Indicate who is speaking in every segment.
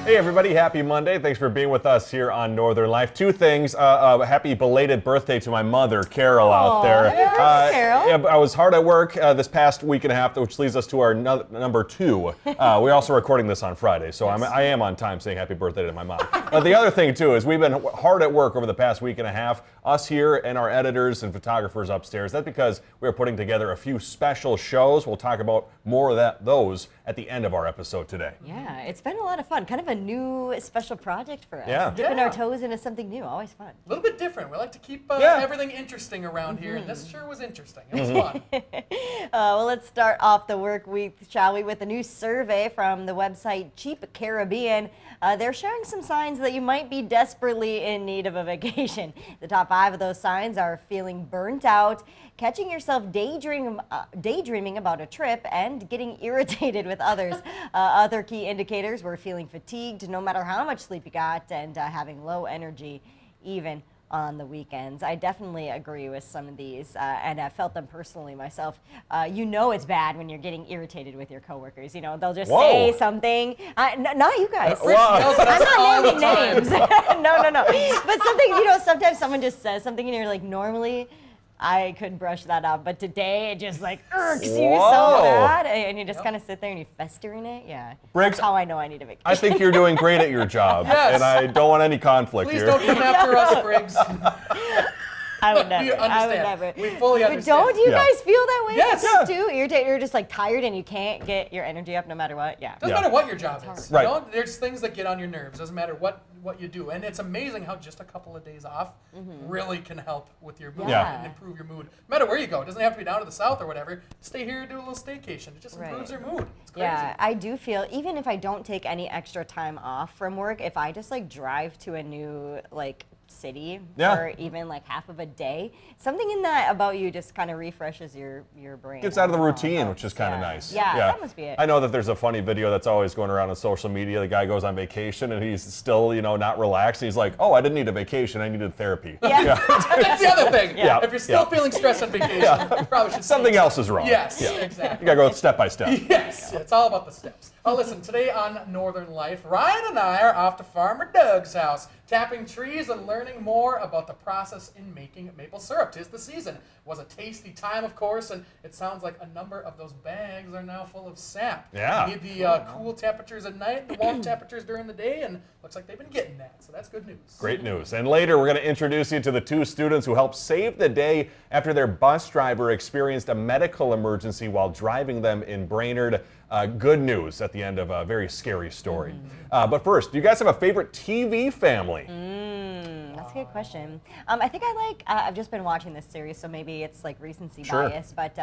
Speaker 1: Hey everybody, happy Monday. Thanks for being with us here on Northern Life. Two things. Happy belated birthday to my mother, Carol, out there.
Speaker 2: Carol.
Speaker 1: Yeah, I was hard at work this past week and a half, which leads us to our number two. We're also recording this on Friday, so I am on time saying happy birthday to my mom. The other thing too is we've been hard at work over the past week and a half, us here and our editors and photographers upstairs. That's because we're putting together a few special shows. We'll talk about more of those at the end of our episode today.
Speaker 2: Yeah, it's been a lot of fun. Kind of a new special project for us.
Speaker 1: Yeah.
Speaker 2: Dipping our toes into something new. Always fun.
Speaker 3: A little bit different. We like to keep everything interesting around here, and this sure was interesting. It was fun.
Speaker 2: Well, let's start off the work week, shall we, with a new survey from the website Cheap Caribbean. They're sharing some signs that you might be desperately in need of a vacation. The top 5 of those signs are feeling burnt out, catching yourself daydreaming about a trip, and getting irritated with others. Other key indicators were feeling fatigued no matter how much sleep you got, and having low energy even on the weekends. I definitely agree with some of these, and I've felt them personally myself. You know it's bad when you're getting irritated with your coworkers. You know, they'll just say something. Not you guys. I'm not naming names. No. But something, you know, sometimes someone just says something and you're like, normally I could brush that off, but today it just like irks you so bad, and you just kind of sit there and you fester in it. Yeah,
Speaker 1: Briggs,
Speaker 2: that's how I know I need a vacation.
Speaker 1: I think you're doing great at your job, and I don't want any conflict
Speaker 3: Please
Speaker 1: here.
Speaker 3: don't come after us, Briggs.
Speaker 2: I would never.
Speaker 3: We understand.
Speaker 2: I would never.
Speaker 3: We fully
Speaker 2: But
Speaker 3: understand.
Speaker 2: don't you guys feel that way?
Speaker 3: Yes.
Speaker 2: Sometimes too? Irritated. You're just like tired and you can't get your energy up no matter what. Yeah.
Speaker 3: Doesn't matter what your job is.
Speaker 1: Right.
Speaker 3: You know, there's things that get on your nerves. Doesn't matter what you do. And it's amazing how just a couple of days off really can help with your mood and improve your mood. No matter where you go. It doesn't have to be down to the south or whatever. Stay here, do a little staycation. It just improves your mood. It's crazy.
Speaker 2: Yeah, I do feel, even if I don't take any extra time off from work, if I just like drive to a new like city for even like half of a day, something in that about you just kind of refreshes your brain.
Speaker 1: Gets out of the routine, which is kind of nice.
Speaker 2: Yeah, that must be it.
Speaker 1: I know that there's a funny video that's always going around on social media. The guy goes on vacation and he's still, not relaxed. He's like, "Oh, I didn't need a vacation. I needed therapy."
Speaker 2: Yeah.
Speaker 3: That's the other thing.
Speaker 1: Yeah.
Speaker 3: If you're still feeling stressed on vacation, you probably should
Speaker 1: Something else is wrong.
Speaker 3: Yes,
Speaker 1: You
Speaker 3: exactly.
Speaker 1: gotta go step by step.
Speaker 3: Yes, it's all about the steps. Oh, listen, today on Northern Life, Ryan and I are off to Farmer Doug's house, tapping trees and learning more about the process in making maple syrup. 'Tis the season. It was a tasty time, of course, and it sounds like a number of those bags are now full of sap.
Speaker 1: Yeah.
Speaker 3: You need the cool temperatures at night, the warm temperatures during the day, and looks like they've been getting that, so that's good news.
Speaker 1: Great news. And later, we're going to introduce you to the 2 students who helped save the day after their bus driver experienced a medical emergency while driving them in Brainerd. Good news at the end of a very scary story. But first, do you guys have a favorite TV family?
Speaker 2: That's a good question. I think I've just been watching this series, so maybe it's like recency bias, but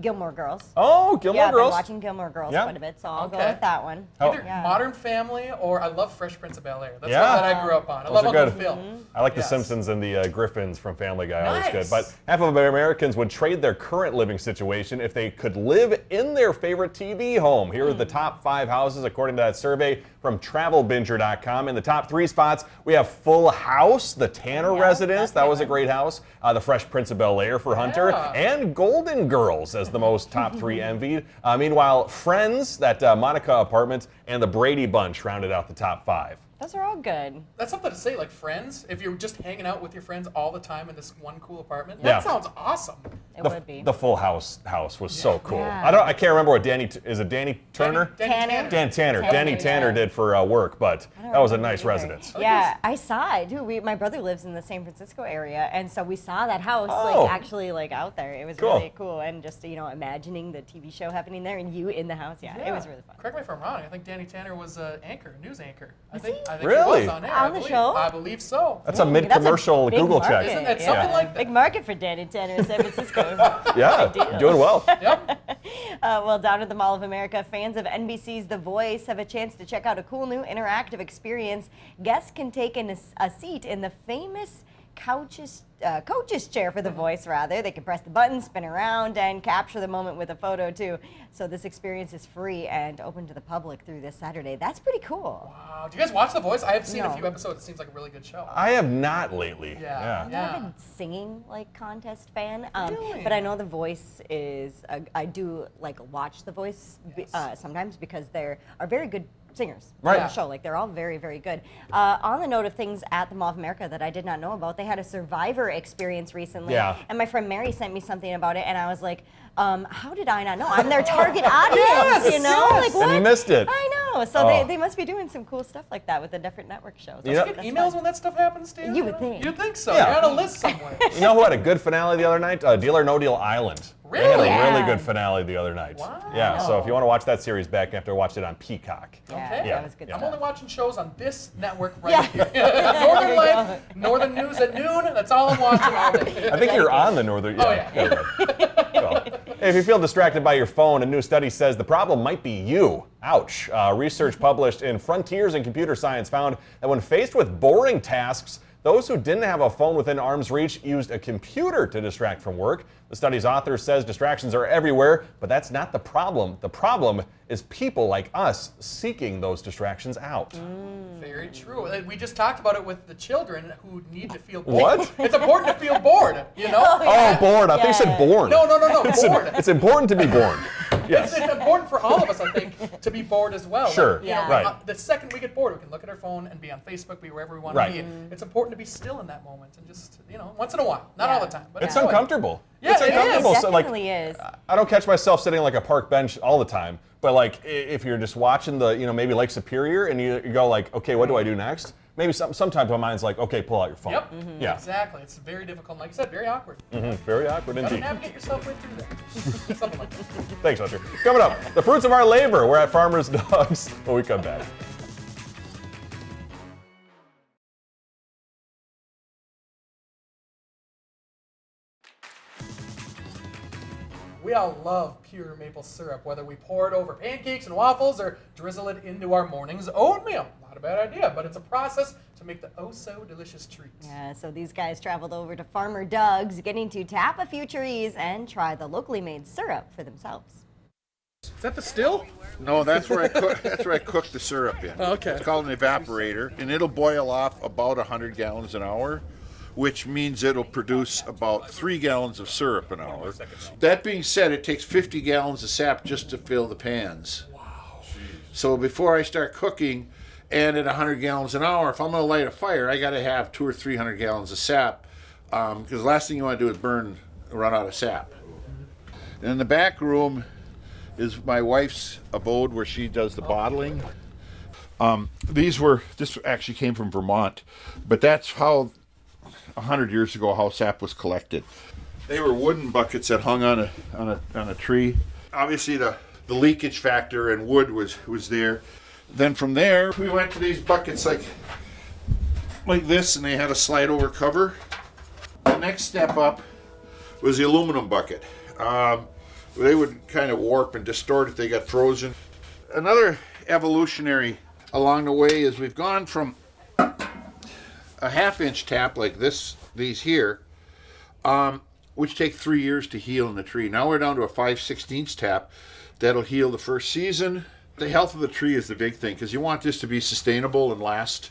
Speaker 2: Gilmore Girls.
Speaker 1: Oh, Gilmore
Speaker 2: I've
Speaker 1: Girls.
Speaker 2: been watching Gilmore Girls quite a bit, so I'll go with that one.
Speaker 3: Either Modern Family or I love Fresh Prince of Bel-Air. That's
Speaker 1: Yeah.
Speaker 3: one that I grew up on. I
Speaker 1: Those
Speaker 3: love
Speaker 1: are
Speaker 3: Uncle
Speaker 1: good.
Speaker 3: Phil.
Speaker 1: I like The
Speaker 3: Yes.
Speaker 1: Simpsons and the Griffins from Family Guy. Always good.
Speaker 3: Nice.
Speaker 1: But half of Americans would trade their current living situation if they could live in their favorite TV home. Here are the top 5 houses according to that survey from TravelBinger.com. In the top 3 spots, we have Full House, the Tanner residence. That was a great house. The Fresh Prince of Bel-Air for Hunter, and Golden Girls as the most top 3 envied. Meanwhile, Friends, that Monica apartment, and the Brady Bunch rounded out the top 5.
Speaker 2: Those are all good.
Speaker 3: That's something to say, like Friends. If you're just hanging out with your friends all the time in this one cool apartment,
Speaker 1: Yeah.
Speaker 3: that sounds awesome.
Speaker 2: It would be.
Speaker 1: The Full House was so cool.
Speaker 2: Yeah.
Speaker 1: I can't remember what Danny Turner?
Speaker 2: Tanner.
Speaker 1: Dan Tanner. Danny Tanner did for work, but that was a nice residence.
Speaker 2: Yeah, I saw it too. My brother lives in the San Francisco area, and so we saw that house actually out there. It was really cool, and just imagining the TV show happening there and you in the house. Yeah, it was really fun.
Speaker 3: Correct me if I'm wrong. I think Danny Tanner was an news anchor. I think
Speaker 1: Really?
Speaker 3: he was on air.
Speaker 2: On the show?
Speaker 3: I believe so.
Speaker 1: That's a mid-commercial
Speaker 2: big
Speaker 1: Google
Speaker 2: market.
Speaker 1: check.
Speaker 3: Isn't that something like that?
Speaker 2: Big market for Danny Tanner in San Francisco.
Speaker 1: Yeah, doing well.
Speaker 3: Yep.
Speaker 2: Well, down at the Mall of America, fans of NBC's The Voice have a chance to check out a cool new interactive experience. Guests can take a seat in the famous coach's chair for The Voice, rather. They can press the button, spin around, and capture the moment with a photo, too. So this experience is free and open to the public through this Saturday. That's pretty cool.
Speaker 3: Wow. Do you guys watch The Voice? I have seen a few episodes. It seems like a really good show.
Speaker 1: I have not lately.
Speaker 3: Yeah.
Speaker 2: I'm not a big singing contest fan,
Speaker 3: Really?
Speaker 2: but I know The Voice is. I do watch The Voice sometimes because there are very good singers
Speaker 1: Right.
Speaker 2: on the show. Like, they're all very, very good. On the note of things at the Mall of America that I did not know about, they had a Survivor experience recently.
Speaker 1: Yeah.
Speaker 2: And my friend Mary sent me something about it, and I was like, how did I not know? I'm their target audience, you know? Like, what?
Speaker 1: And you missed it.
Speaker 2: I know. So they must be doing some cool stuff like that with the different network shows.
Speaker 1: You know-
Speaker 3: Get emails when that stuff happens, Stan?
Speaker 2: You would think.
Speaker 3: You'd think so.
Speaker 1: Yeah.
Speaker 3: You're on a list somewhere.
Speaker 1: You know who had a good finale the other night? Deal or No Deal Island. They had a
Speaker 3: Really?
Speaker 1: really
Speaker 2: Yeah.
Speaker 1: good finale the other night.
Speaker 3: Wow.
Speaker 1: Yeah, so if you want to watch that series back, you have to watch it on Peacock.
Speaker 2: Yeah,
Speaker 3: Okay.
Speaker 1: Yeah.
Speaker 2: that was good
Speaker 3: I'm
Speaker 2: stuff.
Speaker 3: only watching shows on this network right
Speaker 2: Yeah.
Speaker 3: here. Northern Life, Northern News at noon. That's all I'm watching all day.
Speaker 1: I think you're on the Northern.
Speaker 3: Oh, yeah.
Speaker 1: Well, if you feel distracted by your phone, a new study says the problem might be you. Ouch. Research published in Frontiers in Computer Science found that when faced with boring tasks, those who didn't have a phone within arm's reach used a computer to distract from work. The study's author says distractions are everywhere, but that's not the problem. The problem is people like us seeking those distractions out.
Speaker 3: Very true. We just talked about it with the children who need to feel bored.
Speaker 1: What?
Speaker 3: It's important to feel bored, you know?
Speaker 1: Oh, bored. I think you said
Speaker 2: Yeah.
Speaker 1: born.
Speaker 3: No, bored.
Speaker 1: It's important to be born. Yes.
Speaker 3: It's important for all of us, I think, to be bored as well.
Speaker 1: Sure.
Speaker 3: Like, you know,
Speaker 2: Yeah.
Speaker 1: Right.
Speaker 3: the second we get bored, we can look at our phone and be on Facebook, be wherever we want
Speaker 1: Right.
Speaker 3: to be. It's important to be still in that moment and just, once in a while. Not
Speaker 2: Yeah.
Speaker 3: all the time. But
Speaker 1: It's
Speaker 3: enjoy it.
Speaker 1: uncomfortable.
Speaker 3: Yeah,
Speaker 1: it's
Speaker 3: it is.
Speaker 1: uncomfortable.
Speaker 2: It
Speaker 1: So, like,
Speaker 2: definitely is.
Speaker 1: I don't catch myself sitting like a park bench all the time, but like if you're just watching the, maybe Lake Superior and you go like, okay, what do I do next? Maybe sometimes my mind's like, okay, pull out your phone.
Speaker 3: Yep.
Speaker 1: Yeah.
Speaker 3: Exactly. It's very difficult. Like you said, very awkward.
Speaker 1: Very awkward
Speaker 3: Gotta
Speaker 1: indeed.
Speaker 3: navigate yourself way through that. Something like that.
Speaker 1: Thanks, Hunter. Coming up, the fruits of our labor. We're at Farmers Dogs when we come back.
Speaker 3: We all love pure maple syrup, whether we pour it over pancakes and waffles or drizzle it into our morning's oatmeal. Not a bad idea, but it's a process to make the oh-so-delicious treat.
Speaker 2: Yeah, so these guys traveled over to Farmer Doug's, getting to tap a few trees and try the locally made syrup for themselves.
Speaker 3: Is that the still?
Speaker 4: No, that's where I cook. That's where I cook the syrup in.
Speaker 3: Okay.
Speaker 4: It's called an evaporator, and it'll boil off about 100 gallons an hour, which means it'll produce about 3 gallons of syrup an hour. That being said, it takes 50 gallons of sap just to fill the pans. Wow. So before I start cooking, and at 100 gallons an hour, if I'm going to light a fire, I got to have 200 or 300 gallons of sap, because the last thing you want to do is run out of sap. And in the back room is my wife's abode where she does the bottling. This actually came from Vermont, but that's how 100 years ago how sap was collected. They were wooden buckets that hung on a tree. Obviously the leakage factor and wood was there. Then from there we went to these buckets like this, and they had a slide over cover. The next step up was the aluminum bucket. They would kind of warp and distort if they got frozen. Another evolutionary along the way is we've gone from a half-inch tap like these here, which take 3 years to heal in the tree. Now we're down to a 5/16 tap that'll heal the first season. The health of the tree is the big thing, because you want this to be sustainable and last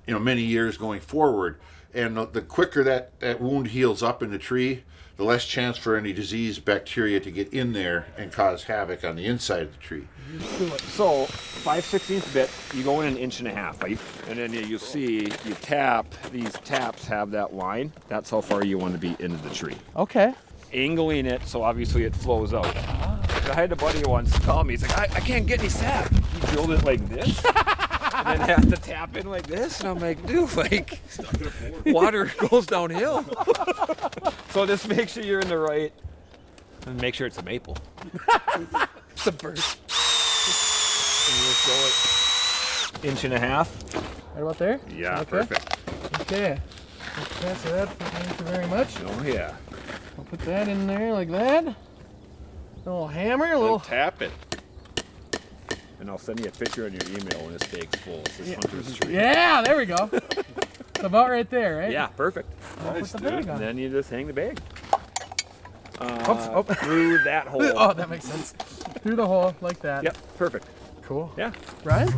Speaker 4: many years going forward. And the quicker that wound heals up in the tree, the less chance for any disease bacteria to get in there and cause havoc on the inside of the tree.
Speaker 5: So 5/16 bit, you go in 1.5 inches, right? And then you see you tap. These taps have that line. That's how far you want to be into the tree.
Speaker 3: Okay.
Speaker 5: Angling it so obviously it flows out. I had a buddy once call me. He's like, I can't get any sap. He drilled it like this, and then had to tap in like this. And I'm like, dude, like water goes downhill. So just make sure you're in the right, and make sure it's a maple. It's a burst. And you just go 1.5 inches.
Speaker 3: Right about there?
Speaker 5: Yeah,
Speaker 3: Okay.
Speaker 5: perfect.
Speaker 3: Okay. Pass that. Thank you very much.
Speaker 5: Oh yeah.
Speaker 3: I'll put that in there like that. A little hammer, a little.
Speaker 5: Tap it. And I'll send you a picture on your email when this bag's full. It says Hunter's Tree.
Speaker 3: Yeah, there we go. It's about right there, right?
Speaker 5: Yeah, perfect.
Speaker 3: Put the bag
Speaker 5: And
Speaker 3: on.
Speaker 5: then you just hang the bag.
Speaker 3: Oops.
Speaker 5: Through that hole.
Speaker 3: Oh, that makes sense. Through the hole like that.
Speaker 5: Yep, perfect.
Speaker 3: Cool.
Speaker 5: Yeah.
Speaker 3: Ryan?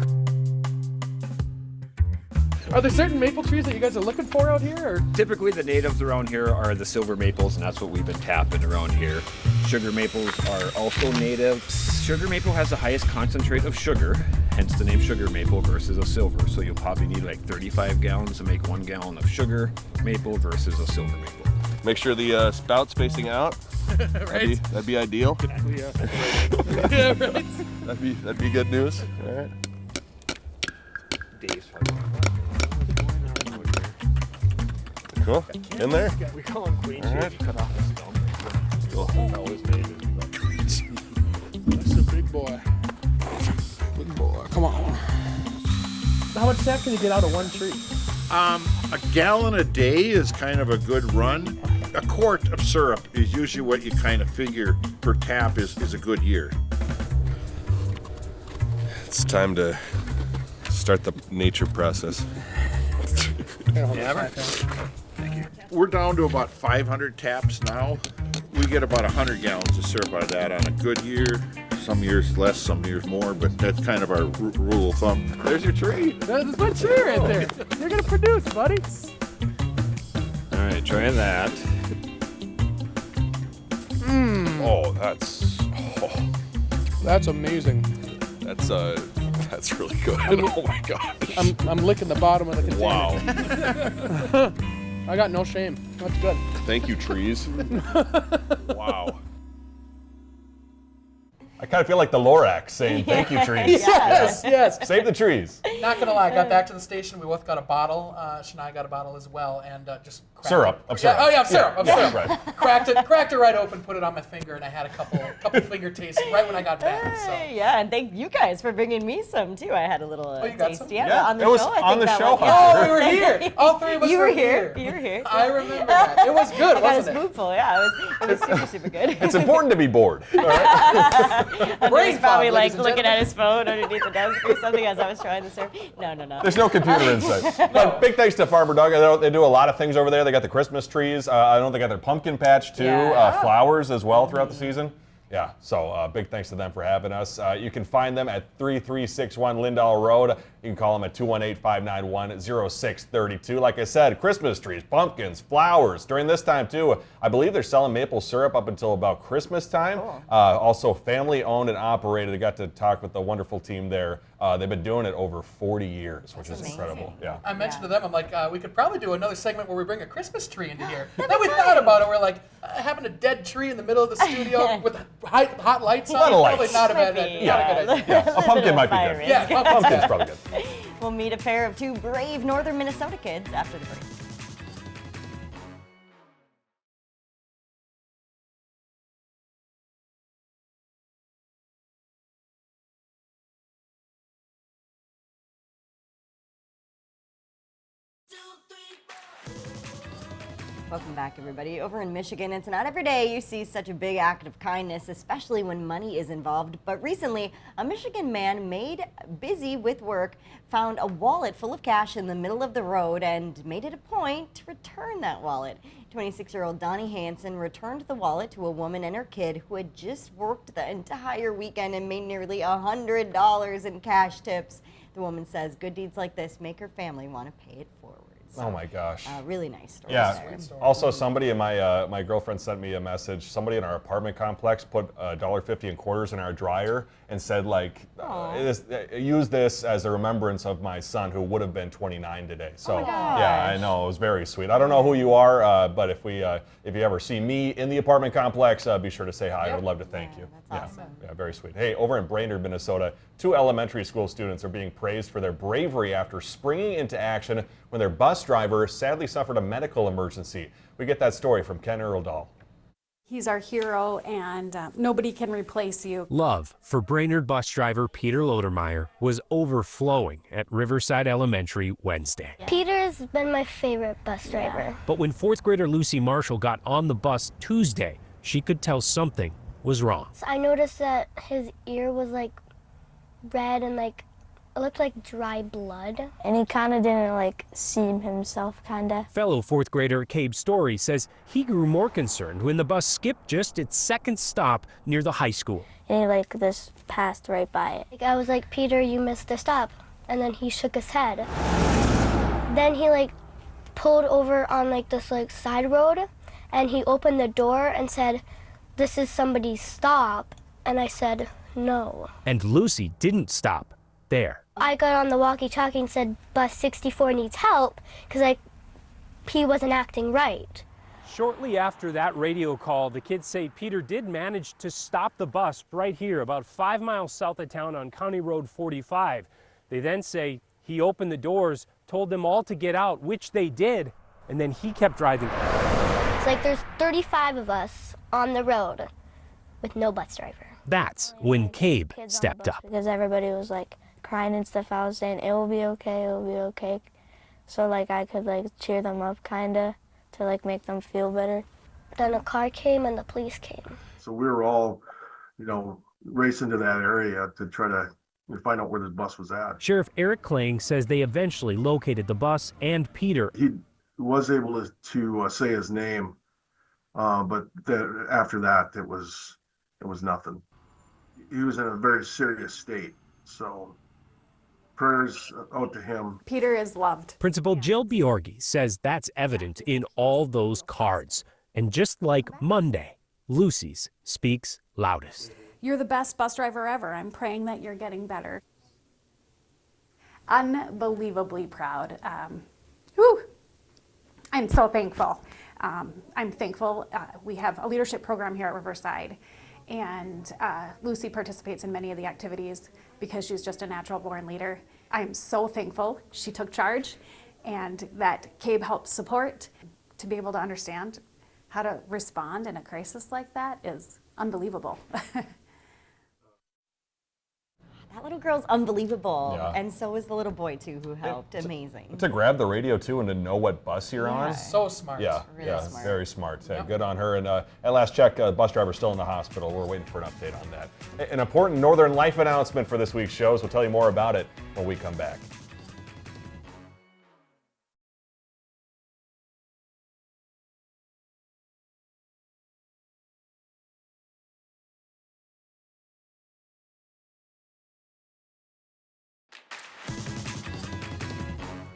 Speaker 3: Are there certain maple trees that you guys are looking for out here? Or?
Speaker 5: Typically the natives around here are the silver maples, and that's what we've been tapping around here. Sugar maples are also native. Sugar maple has the highest concentrate of sugar, hence the name sugar maple versus a silver. So you'll probably need like 35 gallons to make 1 gallon of sugar maple versus a silver maple.
Speaker 1: Make sure the spout's facing out.
Speaker 3: Right?
Speaker 1: That'd be ideal.
Speaker 3: Yeah, right.
Speaker 1: That'd be good news. All right.
Speaker 5: Dave's like, what's going on over here?
Speaker 1: Cool. In there.
Speaker 5: We call him Queen
Speaker 1: All
Speaker 5: Shave.
Speaker 1: right.
Speaker 5: He cut off his thumb.
Speaker 1: Cool.
Speaker 5: That was David.
Speaker 3: That's a big boy. Big boy. Come on. How much sap can you get out of one tree?
Speaker 4: A gallon a day is kind of a good run. A quart of syrup is usually what you kind of figure per tap is a good year.
Speaker 1: It's time to start the nature process.
Speaker 4: We're down to about 500 taps now. We get about 100 gallons of syrup out of that on a good year. Some years less, some years more, but that's kind of our rule of thumb.
Speaker 1: There's your tree.
Speaker 3: That's my tree right there. You're gonna produce, buddy.
Speaker 5: All right, trying that.
Speaker 1: Oh,
Speaker 3: That's amazing.
Speaker 1: that's really good. Oh my gosh.
Speaker 3: I'm licking the bottom of the container.
Speaker 1: Wow.
Speaker 3: I got no shame. That's good.
Speaker 1: Thank you, trees. Wow. I kind of feel like the Lorax saying thank you, trees.
Speaker 3: Yes, yes.
Speaker 1: Save the trees.
Speaker 3: Not gonna lie, got back to the station. We both got a bottle. Shania got a bottle as well, and just cracked
Speaker 1: Syrup,
Speaker 3: it.
Speaker 1: of syrup.
Speaker 3: Yeah, oh yeah, syrup. Of syrup.
Speaker 1: Right.
Speaker 3: Cracked it right open. Put it on my finger, and I had a couple finger tastes right when I got back. So.
Speaker 2: Yeah, and thank you guys for bringing me some too. I had a little
Speaker 3: you got
Speaker 2: taste.
Speaker 3: some?
Speaker 2: Yeah, on the
Speaker 1: it was
Speaker 2: show. I
Speaker 1: on
Speaker 2: think
Speaker 1: the
Speaker 2: that
Speaker 1: show,
Speaker 2: one-
Speaker 1: Hunter.
Speaker 3: Oh, we were here. All three of us
Speaker 2: You were
Speaker 3: here.
Speaker 2: here. You were here.
Speaker 3: I remember that. It was good,
Speaker 2: I got a
Speaker 3: wasn't it?
Speaker 2: spoonful. Yeah, it was super, super good.
Speaker 1: It's important to be bored. All right?
Speaker 3: Brain
Speaker 2: He's
Speaker 3: fog,
Speaker 2: probably
Speaker 3: ladies
Speaker 2: like
Speaker 3: and
Speaker 2: looking
Speaker 3: gentlemen.
Speaker 2: at his phone underneath the desk or something as I was trying to serve. No.
Speaker 1: There's no computer insight. But big thanks to Farmer Doug. I know they do a lot of things over there. They got the Christmas trees. I know they got their pumpkin patch too.
Speaker 2: Yeah.
Speaker 1: Flowers as well throughout the season. Yeah, so big thanks to them for having us. You can find them at 3361 Lindall Road. You can call them at 218-591-0632. Like I said, Christmas trees, pumpkins, flowers. During this time too, I believe they're selling maple syrup up until about Christmas time.
Speaker 2: Cool.
Speaker 1: Also family owned and operated. I got to talk with the wonderful team there. They've been doing it over 40 years, which is
Speaker 2: amazing.
Speaker 1: incredible. Yeah.
Speaker 3: I mentioned to them, I'm like, we could probably do another segment where we bring a Christmas tree into here. Then we thought about it. We're like, having a dead tree in the middle of the studio with hot lights on.
Speaker 1: Lot of
Speaker 3: Probably
Speaker 1: lights.
Speaker 3: not a bad
Speaker 2: Might
Speaker 3: idea.
Speaker 2: be,
Speaker 3: Not a good idea.
Speaker 1: Yeah, a pumpkin might be
Speaker 2: fire
Speaker 1: good.
Speaker 2: risk.
Speaker 3: Yeah,
Speaker 1: Pumpkin's probably good.
Speaker 2: We'll meet a pair of two brave northern Minnesota kids after the break. Welcome back, everybody. Over in Michigan, it's not every day you see such a big act of kindness, especially when money is involved. But recently, a Michigan man made busy with work found a wallet full of cash in the middle of the road and made it a point to return that wallet. 26-year-old Donnie Hansen returned the wallet to a woman and her kid who had just worked the entire weekend and made nearly $100 in cash tips. The woman says good deeds like this make her family want to pay it forward. So,
Speaker 1: Oh my gosh.
Speaker 2: really nice story.
Speaker 1: Yeah.
Speaker 2: there.
Speaker 1: Also, somebody in my girlfriend sent me a message. Somebody in our apartment complex put $1.50 in quarters in our dryer and said, like, use this as a remembrance of my son who would have been 29 today. So yeah, I know, it was very sweet. I don't know who you are, but if you ever see me in the apartment complex, be sure to say hi. I would love to thank you.
Speaker 2: That's awesome.
Speaker 1: Yeah, very sweet. Hey, over in Brainerd, Minnesota, 2 elementary school students are being praised for their bravery after springing into action when their bus driver sadly suffered a medical emergency. We get that story from Ken Earldahl.
Speaker 6: He's our hero, and nobody can replace you.
Speaker 7: Love for Brainerd bus driver Peter Lodermeyer was overflowing at Riverside Elementary Wednesday.
Speaker 8: Peter's been my favorite bus driver.
Speaker 7: But when 4th grader Lucy Marshall got on the bus Tuesday, she could tell something was wrong.
Speaker 8: So I noticed that his ear was like red and like it looked like dry blood. And he kind of didn't like seem himself, kind of.
Speaker 7: Fellow 4th grader Cabe Story says he grew more concerned when the bus skipped just its second stop near the high school.
Speaker 8: And he like just passed right by it. Like, I was like, Peter, you missed the stop. And then he shook his head. Then he like pulled over on like this like side road and he opened the door and said, "This is somebody's stop." And I said, "No."
Speaker 7: And Lucy didn't stop. there.
Speaker 8: I got on the walkie-talkie and said, bus 64 needs help, because he wasn't acting right.
Speaker 7: Shortly after that radio call, the kids say Peter did manage to stop the bus right here, about 5 miles south of town on County Road 45. They then say he opened the doors, told them all to get out, which they did, and then he kept driving.
Speaker 8: It's like there's 35 of us on the road with no bus driver.
Speaker 7: That's when Cabe
Speaker 8: Kids on the
Speaker 7: stepped
Speaker 8: bus
Speaker 7: up.
Speaker 8: Because everybody was like crying and stuff. I was saying, it will be okay, it will be okay. So like I could like cheer them up kinda to like make them feel better. Then a car came and the police came.
Speaker 9: So we were all, racing to that area to try to find out where the bus was at.
Speaker 7: Sheriff Eric Kling says they eventually located the bus and Peter.
Speaker 9: He was able to say his name, but after that, it was nothing. He was in a very serious state, so prayers out to him.
Speaker 6: Peter is loved.
Speaker 7: Principal Jill Bjorgi says that's evident in all those cards. And just like Monday, Lucy's speaks loudest.
Speaker 6: You're the best bus driver ever. I'm praying that you're getting better. Unbelievably proud. I'm so thankful. I'm thankful. We have a leadership program here at Riverside, and Lucy participates in many of the activities because she's just a natural born leader. I'm so thankful she took charge and that Cabe helped support. To be able to understand how to respond in a crisis like that is unbelievable.
Speaker 2: That little girl's unbelievable.
Speaker 1: Yeah.
Speaker 2: And so is the little boy, too, who helped. Amazing.
Speaker 1: To grab the radio, too, and to know what bus you're on.
Speaker 3: So smart.
Speaker 1: Yeah,
Speaker 2: Really
Speaker 1: yeah,
Speaker 2: smart.
Speaker 1: very smart.
Speaker 3: Yep.
Speaker 1: Good on her. And at last check, bus driver's still in the hospital. We're waiting for an update on that. An important Northern Life announcement for this week's shows. We'll tell you more about it when we come back.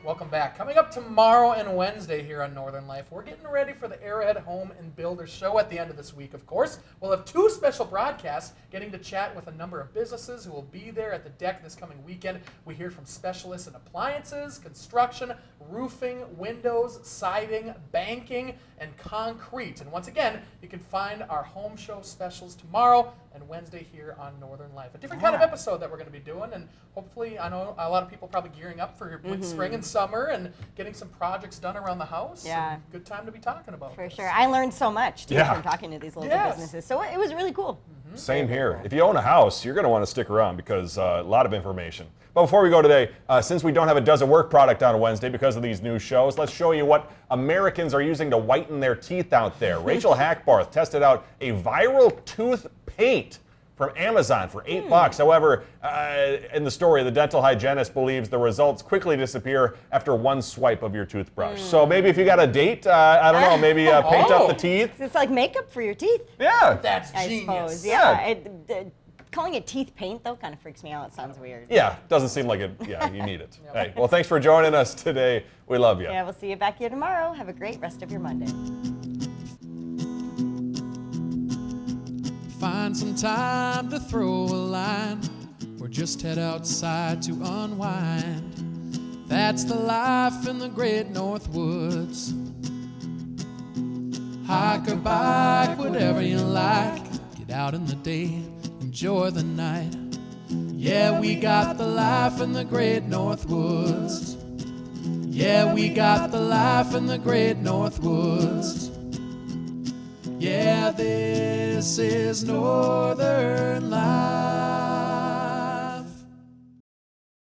Speaker 3: Welcome back. Coming up tomorrow and Wednesday here on Northern Life, we're getting ready for the Arrowhead Home and Builder Show at the end of this week, of course. We'll have 2 special broadcasts getting to chat with a number of businesses who will be there at the deck this coming weekend. We hear from specialists in appliances, construction, roofing, windows, siding, banking, and concrete. And once again, you can find our home show specials tomorrow and Wednesday here on Northern Life. A different kind of episode that we're going to be doing, and hopefully, I know a lot of people probably gearing up for spring and summer and getting some projects done around the house.
Speaker 2: Yeah.
Speaker 3: And good time to be talking about
Speaker 2: For
Speaker 3: this.
Speaker 2: sure. I learned so much, too,
Speaker 1: Yeah.
Speaker 2: from talking to these local
Speaker 3: Yes.
Speaker 2: businesses. So it was really cool.
Speaker 1: Same here. If you own a house, you're going to want to stick around because a lot of information. But before we go today, since we don't have a Does It Work product on Wednesday because of these new shows, let's show you what Americans are using to whiten their teeth out there. Rachel Hackbarth tested out a viral tooth paint from Amazon for $8. However, in the story, the dental hygienist believes the results quickly disappear after one swipe of your toothbrush. So maybe if you got a date, I don't know, maybe paint up the teeth.
Speaker 2: It's like makeup for your teeth,
Speaker 1: Yeah.
Speaker 3: That's
Speaker 2: I
Speaker 3: genius.
Speaker 2: suppose. Yeah. Calling it teeth paint, though, kind of freaks me out. It sounds weird.
Speaker 1: Yeah, doesn't seem like it. Yeah, you need it. Hey, well, thanks for joining us today. We love you.
Speaker 2: Yeah, we'll see you back here tomorrow. Have a great rest of your Monday.
Speaker 3: Find some time to throw a line or just head outside to unwind. That's the life in the great North Woods. Hike or bike, whatever you like. Get out in the day, enjoy the night. Yeah, we got the life in the great North Woods. Yeah, we got the life in the great North Woods. Yeah, this is Northern Life.